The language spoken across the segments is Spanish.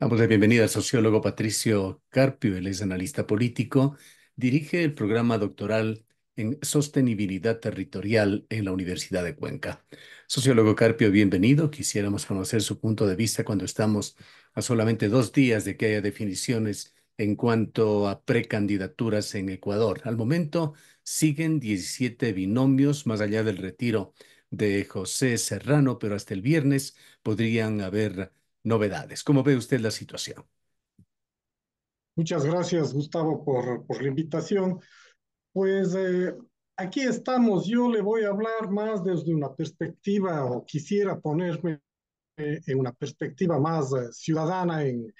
Damos la bienvenida al sociólogo Patricio Carpio. Él es analista político, dirige el programa doctoral en sostenibilidad territorial en la Universidad de Cuenca. Sociólogo Carpio, bienvenido. Quisiéramos conocer su punto de vista cuando estamos a solamente 2 días de que haya definiciones en cuanto a precandidaturas en Ecuador. Al momento siguen 17 binomios más allá del retiro de José Serrano, pero hasta el viernes podrían haber novedades. ¿Cómo ve usted la situación? Muchas gracias, Gustavo, por la invitación. Pues aquí estamos. Yo le voy a hablar más desde una perspectiva, o quisiera ponerme en una perspectiva más ciudadana en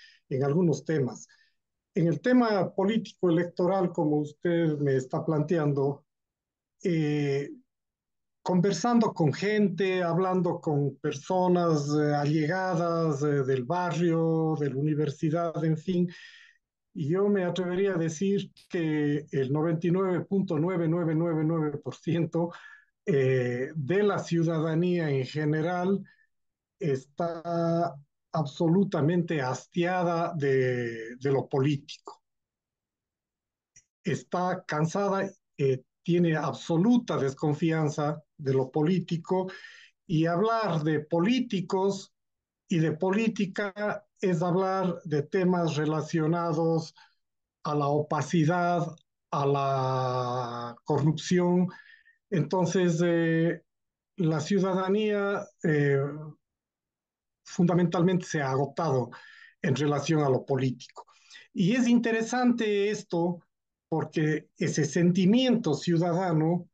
algunos temas. En el tema político electoral, como usted me está planteando, eh, conversando con gente, hablando con personas allegadas del barrio, de la universidad, en fin. Y yo me atrevería a decir que el 99.9999% de la ciudadanía en general está absolutamente hastiada de lo político. Está cansada, tiene absoluta desconfianza de lo político y hablar de políticos y de política es hablar de temas relacionados a la opacidad, a la corrupción. Entonces, la ciudadanía fundamentalmente se ha agotado en relación a lo político. Y es interesante esto porque ese sentimiento ciudadano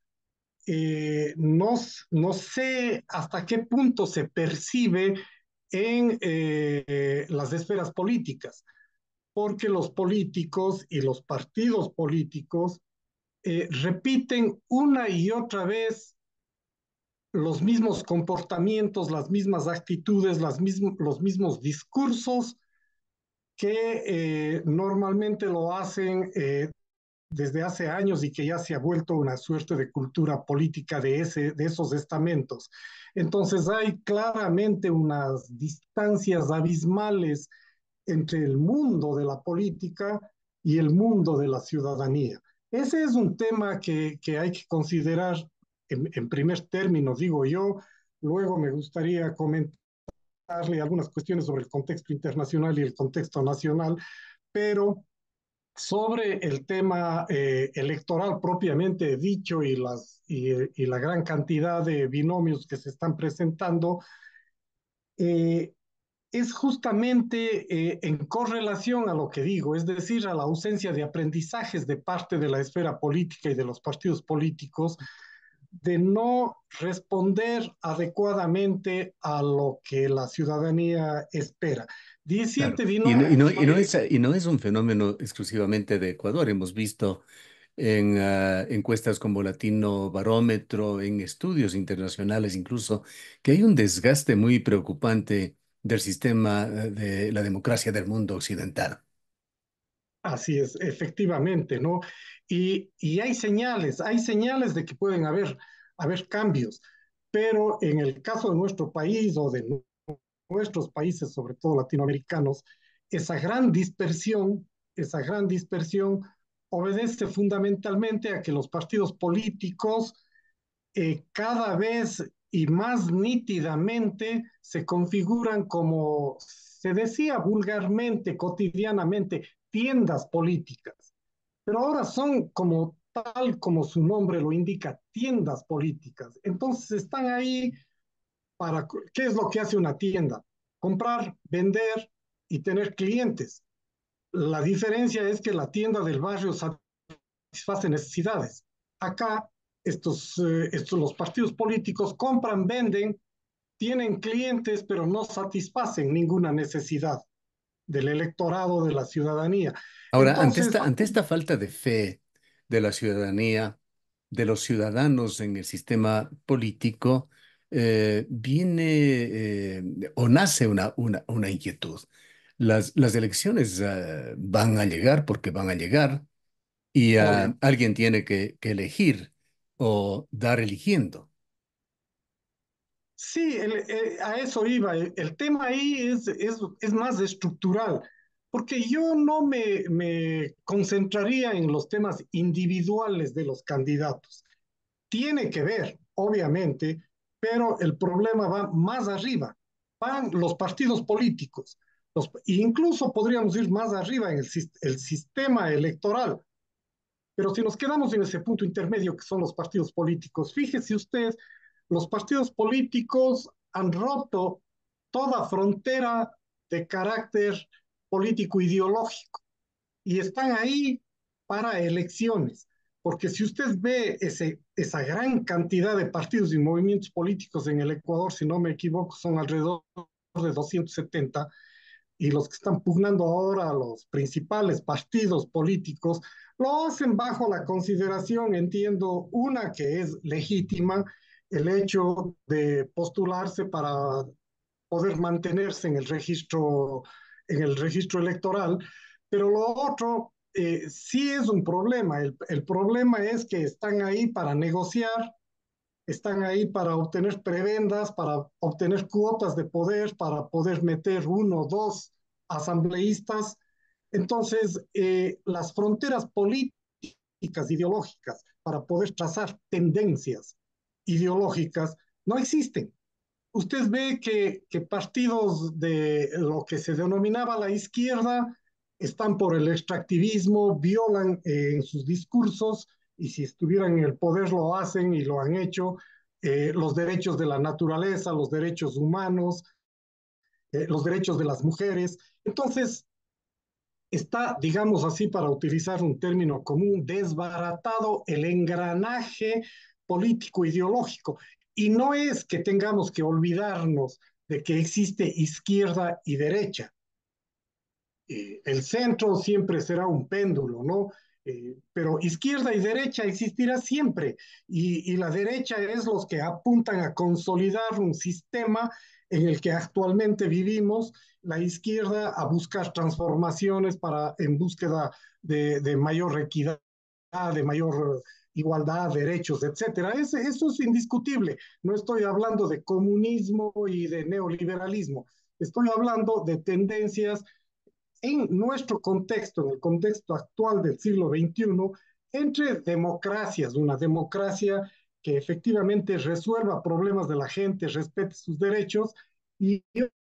no, no sé hasta qué punto se percibe en las esferas políticas, porque los políticos y los partidos políticos repiten una y otra vez los mismos comportamientos, las mismas actitudes, los mismos discursos que normalmente lo hacen desde hace años y que ya se ha vuelto una suerte de cultura política de esos estamentos. Entonces hay claramente unas distancias abismales entre el mundo de la política y el mundo de la ciudadanía. Ese es un tema que hay que considerar en primer término, digo yo. Luego me gustaría comentarle algunas cuestiones sobre el contexto internacional y el contexto nacional, pero sobre el tema electoral propiamente dicho y la gran cantidad de binomios que se están presentando, eh, es justamente en correlación a lo que digo, es decir, a la ausencia de aprendizajes de parte de la esfera política y de los partidos políticos de no responder adecuadamente a lo que la ciudadanía espera. Claro, 17 binomios. y no es un fenómeno exclusivamente de Ecuador. Hemos visto en encuestas como Latino Barómetro, en estudios internacionales incluso, que hay un desgaste muy preocupante del sistema de la democracia del mundo occidental. Así es, efectivamente, ¿no? Y hay señales de que pueden haber cambios, pero en el caso de nuestro país o de nuestros países, sobre todo latinoamericanos, esa gran dispersión obedece fundamentalmente a que los partidos políticos cada vez y más nítidamente se configuran como se decía vulgarmente, cotidianamente, tiendas políticas. Pero ahora son como tal como su nombre lo indica, tiendas políticas. Entonces están ahí para, ¿qué es lo que hace una tienda? Comprar, vender y tener clientes. La diferencia es que la tienda del barrio satisface necesidades. Acá los partidos políticos compran, venden, tienen clientes, pero no satisfacen ninguna necesidad del electorado, de la ciudadanía. Ahora, Entonces, ante esta falta de fe de la ciudadanía, de los ciudadanos en el sistema político, viene o nace una inquietud. Las elecciones van a llegar porque van a llegar y obvio, alguien tiene que elegir o dar eligiendo. Sí, a eso iba. El tema ahí es más estructural, porque yo no me concentraría en los temas individuales de los candidatos. Tiene que ver, obviamente, pero el problema va más arriba. Van los partidos políticos. Incluso podríamos ir más arriba en el sistema electoral. Pero si nos quedamos en ese punto intermedio que son los partidos políticos, fíjese usted, los partidos políticos han roto toda frontera de carácter político ideológico y están ahí para elecciones. Porque si usted ve esa gran cantidad de partidos y movimientos políticos en el Ecuador, si no me equivoco, son alrededor de 270, y los que están pugnando ahora, los principales partidos políticos, lo hacen bajo la consideración, entiendo, una que es legítima, el hecho de postularse para poder mantenerse en el registro electoral, pero lo otro sí es un problema. El problema es que están ahí para negociar, están ahí para obtener prebendas, para obtener cuotas de poder, para poder meter uno o dos asambleístas. Entonces, las fronteras políticas, ideológicas, para poder trazar tendencias ideológicas, no existen. Usted ve que partidos de lo que se denominaba la izquierda están por el extractivismo, violan en sus discursos y si estuvieran en el poder lo hacen y lo han hecho, los derechos de la naturaleza, los derechos humanos, los derechos de las mujeres. Entonces, está, digamos así, para utilizar un término común, desbaratado el engranaje político ideológico. Y no es que tengamos que olvidarnos de que existe izquierda y derecha. El centro siempre será un péndulo, ¿no? Pero izquierda y derecha existirá siempre. Y la derecha es los que apuntan a consolidar un sistema en el que actualmente vivimos, la izquierda a buscar transformaciones en búsqueda de mayor equidad, de mayor igualdad, derechos, etcétera. Eso es indiscutible. No estoy hablando de comunismo y de neoliberalismo. Estoy hablando de tendencias en nuestro contexto, en el contexto actual del siglo XXI, entre democracias, una democracia que efectivamente resuelva problemas de la gente, respete sus derechos, y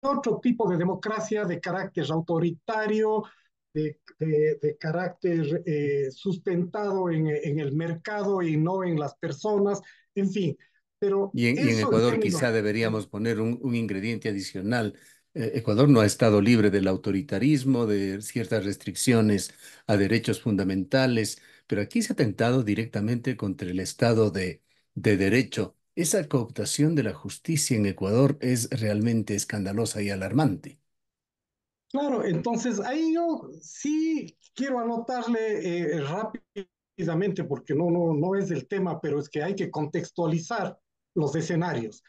otro tipo de democracia de carácter autoritario, de carácter sustentado en el mercado y no en las personas, en fin. Pero Y en eso en Ecuador términos... quizá deberíamos poner un ingrediente adicional. Ecuador no ha estado libre del autoritarismo, de ciertas restricciones a derechos fundamentales, pero aquí se ha atentado directamente contra el Estado de Derecho. Esa cooptación de la justicia en Ecuador es realmente escandalosa y alarmante. Claro, entonces ahí yo sí quiero anotarle rápidamente, porque no es el tema, pero es que hay que contextualizar los escenarios.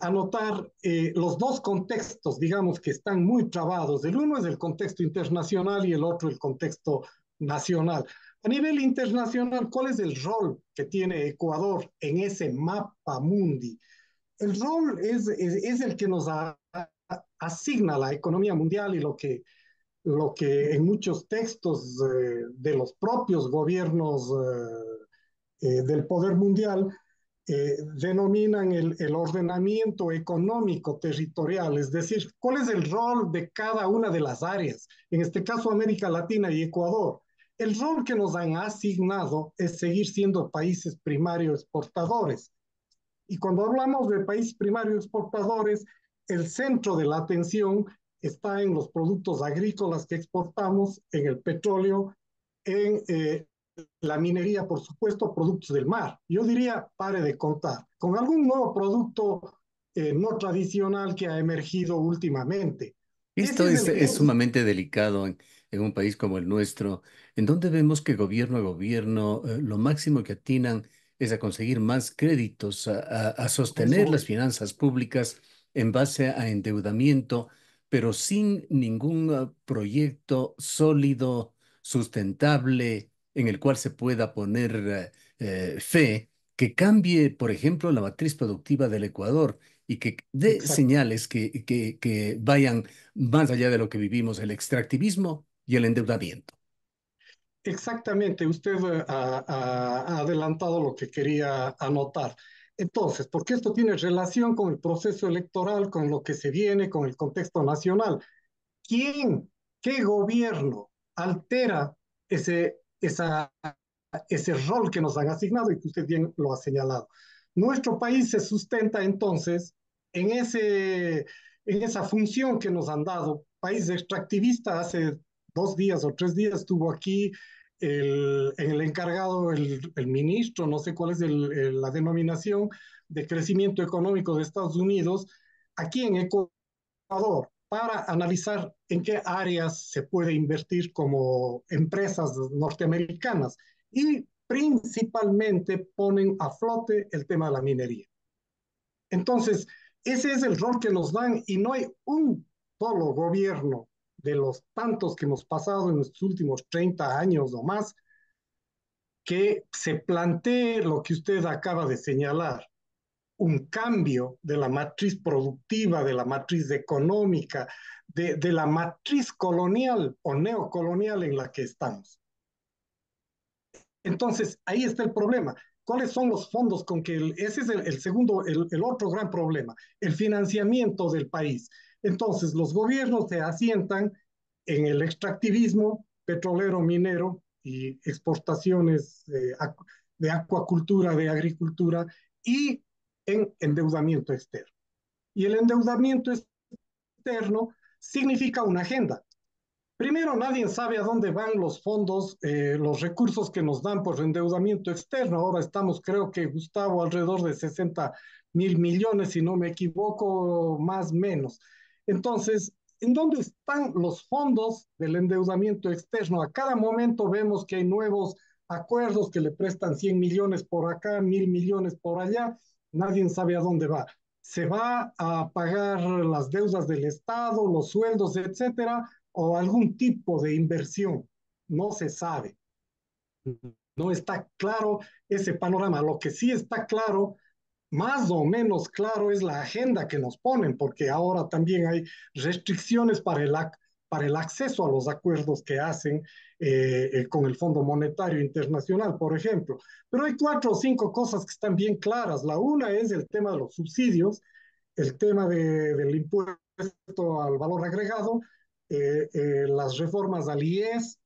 Anotar los dos contextos, digamos, que están muy trabados. El uno es el contexto internacional y el otro el contexto nacional. A nivel internacional, ¿cuál es el rol que tiene Ecuador en ese mapa mundi? El rol es el que nos asigna la economía mundial y lo que en muchos textos de los propios gobiernos del poder mundial denominan el ordenamiento económico territorial, es decir, cuál es el rol de cada una de las áreas, en este caso América Latina y Ecuador. El rol que nos han asignado es seguir siendo países primarios exportadores. Y cuando hablamos de países primarios exportadores, el centro de la atención está en los productos agrícolas que exportamos, en el petróleo, en la minería, por supuesto, productos del mar. Yo diría, pare de contar, con algún nuevo producto no tradicional que ha emergido últimamente. Esto Ese es es sumamente delicado en un país como el nuestro, en donde vemos que gobierno a gobierno lo máximo que atinan es a conseguir más créditos, a eso sostener las voy. finanzas públicas en base a endeudamiento, pero sin ningún proyecto sólido, sustentable, en el cual se pueda poner fe que cambie, por ejemplo, la matriz productiva del Ecuador y que dé exacto. señales que vayan más allá de lo que vivimos, el extractivismo y el endeudamiento. Exactamente, usted ha adelantado lo que quería anotar. Entonces, porque esto tiene relación con el proceso electoral, con lo que se viene, con el contexto nacional. ¿Quién, qué gobierno altera esa ese rol que nos han asignado y que usted bien lo ha señalado? Nuestro país se sustenta entonces en, en esa función que nos han dado. País extractivista, hace 2 días o 3 días estuvo aquí en el encargado, el ministro, no sé cuál es la denominación, de crecimiento económico de Estados Unidos, aquí en Ecuador, para analizar en qué áreas se puede invertir como empresas norteamericanas y principalmente ponen a flote el tema de la minería. Entonces, ese es el rol que nos dan y no hay un solo gobierno de los tantos que hemos pasado en los últimos 30 años o más que se plantee lo que usted acaba de señalar, un cambio de la matriz productiva, de la matriz económica, de la matriz colonial o neocolonial en la que estamos. Entonces, ahí está el problema. ¿Cuáles son los fondos con que ese es el segundo, el otro gran problema, el financiamiento del país? Entonces, los gobiernos se asientan en el extractivismo petrolero, minero y exportaciones de acuacultura, de agricultura y en endeudamiento externo. Y el endeudamiento externo significa una agenda. Primero, nadie sabe a dónde van los fondos, los recursos que nos dan por endeudamiento externo. Ahora estamos, creo que, Gustavo, alrededor de 60.000 millones, si no me equivoco, más o menos. Entonces, ¿en dónde están los fondos del endeudamiento externo? A cada momento vemos que hay nuevos acuerdos que le prestan 100 millones por acá, 1.000 millones por allá. Nadie sabe a dónde va. ¿Se va a pagar las deudas del Estado, los sueldos, etcétera? ¿O algún tipo de inversión? No se sabe. No está claro ese panorama. Lo que sí está claro, más o menos claro, es la agenda que nos ponen, porque ahora también hay restricciones para el acceso a los acuerdos que hacen con el Fondo Monetario Internacional, por ejemplo. Pero hay 4 o 5 cosas que están bien claras. La una es el tema de los subsidios, el tema del impuesto al valor agregado, las reformas al IES,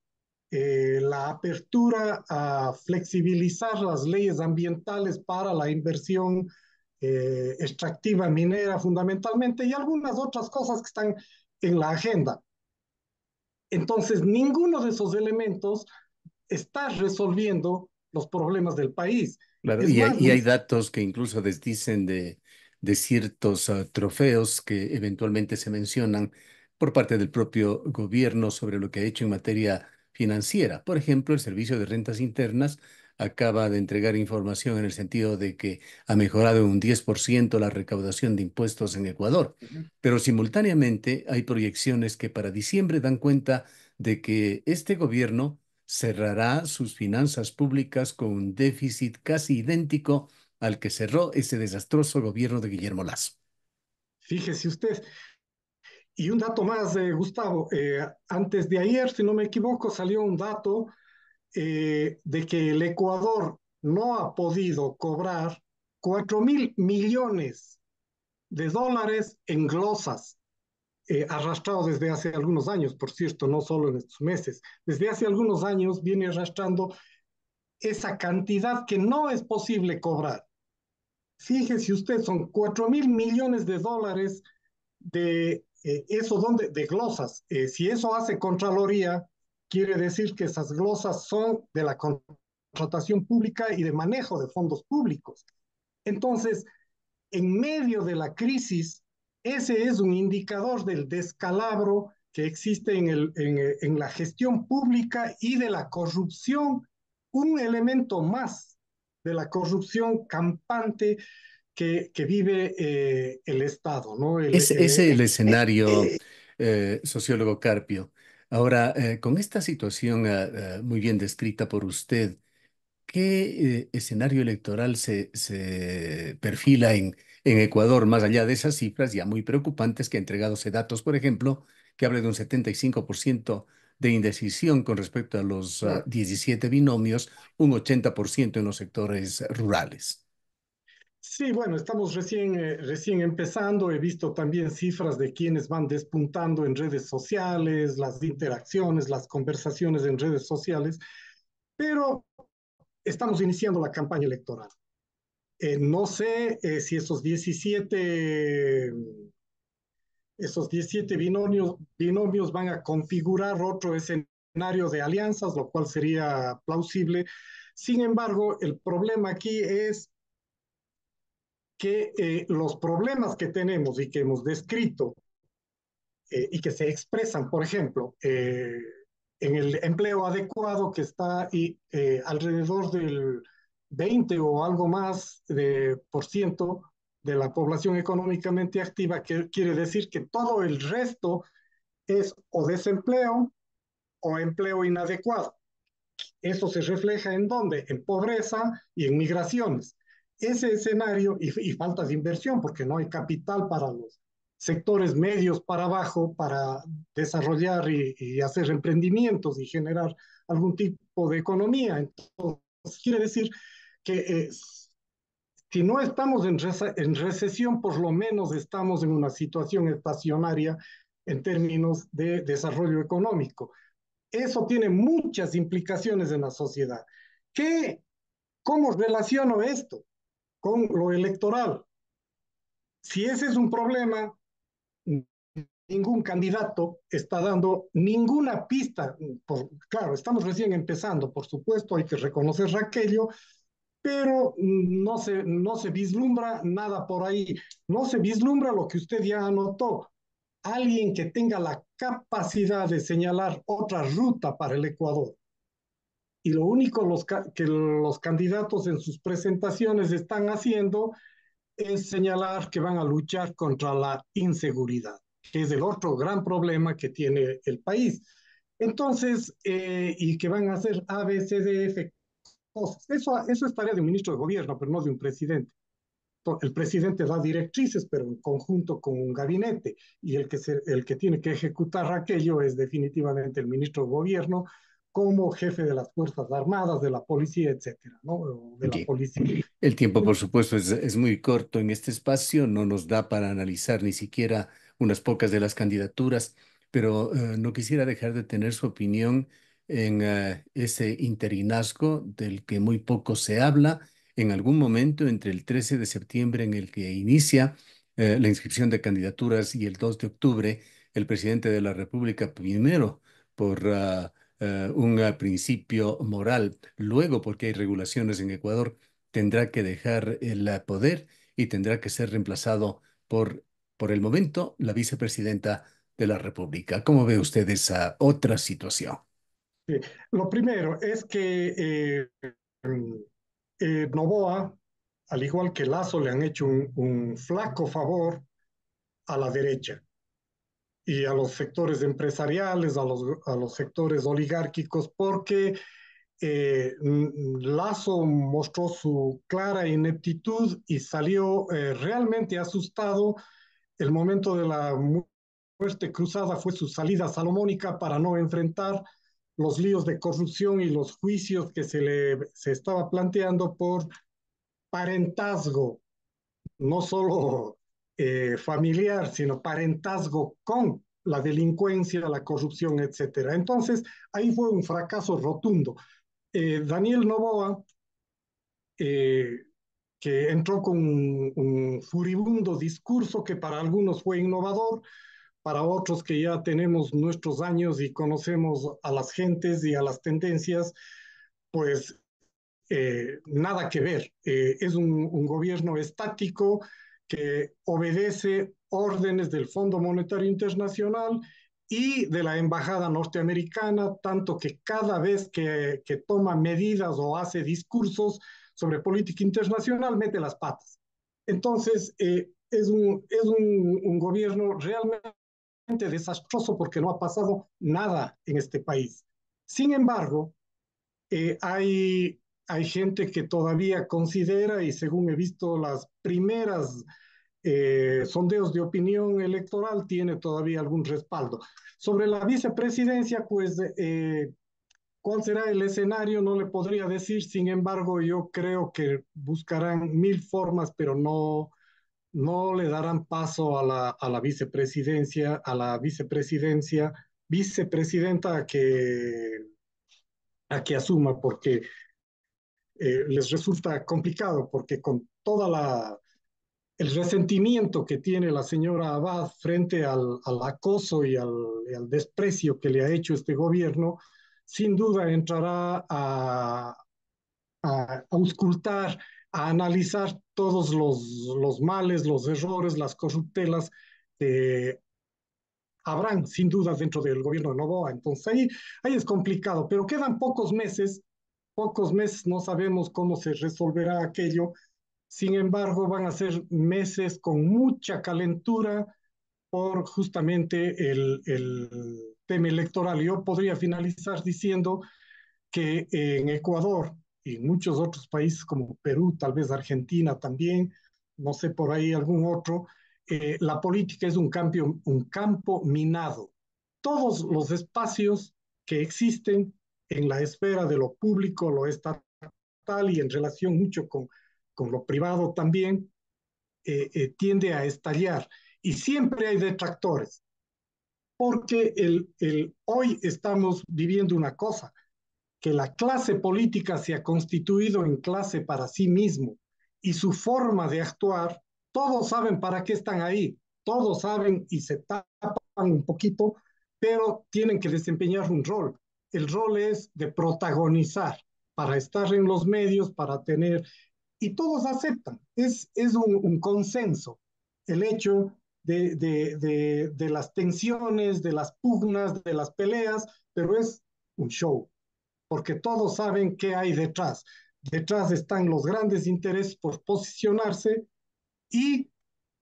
la apertura a flexibilizar las leyes ambientales para la inversión extractiva minera fundamentalmente y algunas otras cosas que están en la agenda. Entonces, ninguno de esos elementos está resolviendo los problemas del país. Claro, Es más, y hay datos que incluso desdicen de ciertos trofeos que eventualmente se mencionan por parte del propio gobierno sobre lo que ha hecho en materia financiera. Por ejemplo, el Servicio de Rentas Internas acaba de entregar información en el sentido de que ha mejorado en un 10% la recaudación de impuestos en Ecuador, pero simultáneamente hay proyecciones que para diciembre dan cuenta de que este gobierno cerrará sus finanzas públicas con un déficit casi idéntico al que cerró ese desastroso gobierno de Guillermo Lasso. fíjese usted. Y un dato más, Gustavo, antes de ayer, si no me equivoco, salió un dato de que el Ecuador no ha podido cobrar 4.000 millones de dólares en glosas, arrastrado desde hace algunos años, por cierto, no solo en estos meses. Desde hace algunos años viene arrastrando esa cantidad que no es posible cobrar. Fíjese usted, son 4.000 millones de dólares de eso donde, de glosas. Si eso hace Contraloría, quiere decir que esas glosas son de la contratación pública y de manejo de fondos públicos. Entonces, en medio de la crisis, ese es un indicador del descalabro que existe en la gestión pública y de la corrupción, un elemento más de la corrupción campante que vive el Estado, ¿no? Ese es el escenario, sociólogo Carpio. Ahora, con esta situación muy bien descrita por usted, ¿qué escenario electoral se perfila En Ecuador, más allá de esas cifras ya muy preocupantes que ha entregado datos, por ejemplo, que habla de un 75% de indecisión con respecto a los Claro. 17 binomios, un 80% en los sectores rurales. Sí, bueno, estamos recién empezando. He visto también cifras de quienes van despuntando en redes sociales, las interacciones, las conversaciones en redes sociales, pero estamos iniciando la campaña electoral. No sé si esos 17 binomios van a configurar otro escenario de alianzas, lo cual sería plausible. Sin embargo, el problema aquí es que los problemas que tenemos y que hemos descrito y que se expresan, por ejemplo, en el empleo adecuado que está alrededor del 20 o algo más por ciento de la población económicamente activa, que quiere decir que todo el resto es o desempleo o empleo inadecuado. Eso se refleja en dónde? En pobreza y en migraciones. Ese escenario y falta de inversión, porque no hay capital para los sectores medios para abajo para desarrollar y hacer emprendimientos y generar algún tipo de economía. Entonces, quiere decir que si no estamos en recesión, por lo menos estamos en una situación estacionaria en términos de desarrollo económico. Eso tiene muchas implicaciones en la sociedad. ¿Qué, ¿Cómo relaciono esto con lo electoral? Si ese es un problema, ningún candidato está dando ninguna pista. Claro, estamos recién empezando, por supuesto, hay que reconocer aquello, pero no se vislumbra nada por ahí. No se vislumbra lo que usted ya anotó. Alguien que tenga la capacidad de señalar otra ruta para el Ecuador. Y lo único que los candidatos en sus presentaciones están haciendo es señalar que van a luchar contra la inseguridad, que es el otro gran problema que tiene el país. Entonces, y que van a hacer A, B, C, D, F cosas. Eso es tarea de un ministro de gobierno, pero no de un presidente. El presidente da directrices, pero en conjunto con un gabinete, y el que tiene que ejecutar aquello es definitivamente el ministro de gobierno como jefe de las Fuerzas Armadas, de la policía, etcétera, ¿no? O de la Bien. policía. El tiempo, por supuesto, es muy corto en este espacio, no nos da para analizar ni siquiera unas pocas de las candidaturas, pero no quisiera dejar de tener su opinión en ese interinazgo del que muy poco se habla en algún momento entre el 13 de septiembre en el que inicia la inscripción de candidaturas y el 2 de octubre, el presidente de la República primero por un principio moral, luego porque hay regulaciones en Ecuador tendrá que dejar el poder y tendrá que ser reemplazado por el momento, la vicepresidenta de la República. ¿Cómo ve usted esa otra situación? Sí. Lo primero es que Novoa, al igual que Lazo, le han hecho un flaco favor a la derecha y a los sectores empresariales, a los sectores oligárquicos, porque Lazo mostró su clara ineptitud y salió realmente asustado. El momento de la muerte cruzada fue su salida salomónica para no enfrentar los líos de corrupción y los juicios que se estaba planteando por parentazgo, no solo familiar, sino parentazgo con la delincuencia, la corrupción, etcétera. Entonces, ahí fue un fracaso rotundo. Daniel Noboa, eh, que entró con un furibundo discurso que para algunos fue innovador, para otros que ya tenemos nuestros años y conocemos a las gentes y a las tendencias, pues nada que ver. Es un gobierno estático que obedece órdenes del Fondo Monetario Internacional y de la Embajada Norteamericana, tanto que cada vez que toma medidas o hace discursos sobre política internacional, mete las patas. Entonces, es un gobierno realmente desastroso porque no ha pasado nada en este país. Sin embargo, hay gente que todavía considera, y según he visto las primeras sondeos de opinión electoral tiene todavía algún respaldo. Sobre la vicepresidencia, pues, ¿cuál será el escenario? No le podría decir, sin embargo, yo creo que buscarán mil formas, pero no le darán paso a la vicepresidenta a que asuma, porque les resulta complicado, porque con el resentimiento que tiene la señora Abad frente al acoso y al desprecio que le ha hecho este gobierno, sin duda entrará a auscultar, a analizar todos los males, los errores, las corruptelas que habrán sin duda dentro del gobierno de Novoa. Entonces ahí es complicado, pero quedan pocos meses, no sabemos cómo se resolverá aquello. Sin embargo, van a ser meses con mucha calentura por justamente el tema electoral. Yo podría finalizar diciendo que en Ecuador y en muchos otros países como Perú, tal vez Argentina también, no sé por ahí algún otro, la política es un campo minado. Todos los espacios que existen en la esfera de lo público, lo estatal y en relación mucho con lo privado también, tiende a estallar. Y siempre hay detractores, porque hoy estamos viviendo una cosa, que la clase política se ha constituido en clase para sí mismo y su forma de actuar, todos saben para qué están ahí, todos saben y se tapan un poquito, pero tienen que desempeñar un rol. El rol es de protagonizar, para estar en los medios, para tener, y todos aceptan, es un consenso el hecho de las tensiones, de las pugnas, de las peleas, pero es un show, porque todos saben qué hay detrás. Detrás están los grandes intereses por posicionarse y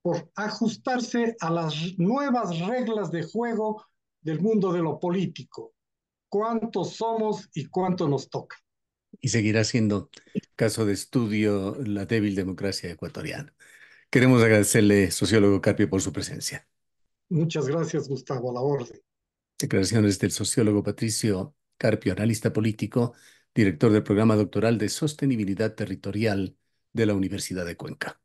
por ajustarse a las nuevas reglas de juego del mundo de lo político. ¿Cuántos somos y cuánto nos toca? Y seguirá siendo caso de estudio la débil democracia ecuatoriana. Queremos agradecerle, sociólogo Carpio, por su presencia. Muchas gracias, Gustavo, a la orden. Declaraciones del sociólogo Patricio Carpio, analista político, director del programa doctoral de Sostenibilidad Territorial de la Universidad de Cuenca.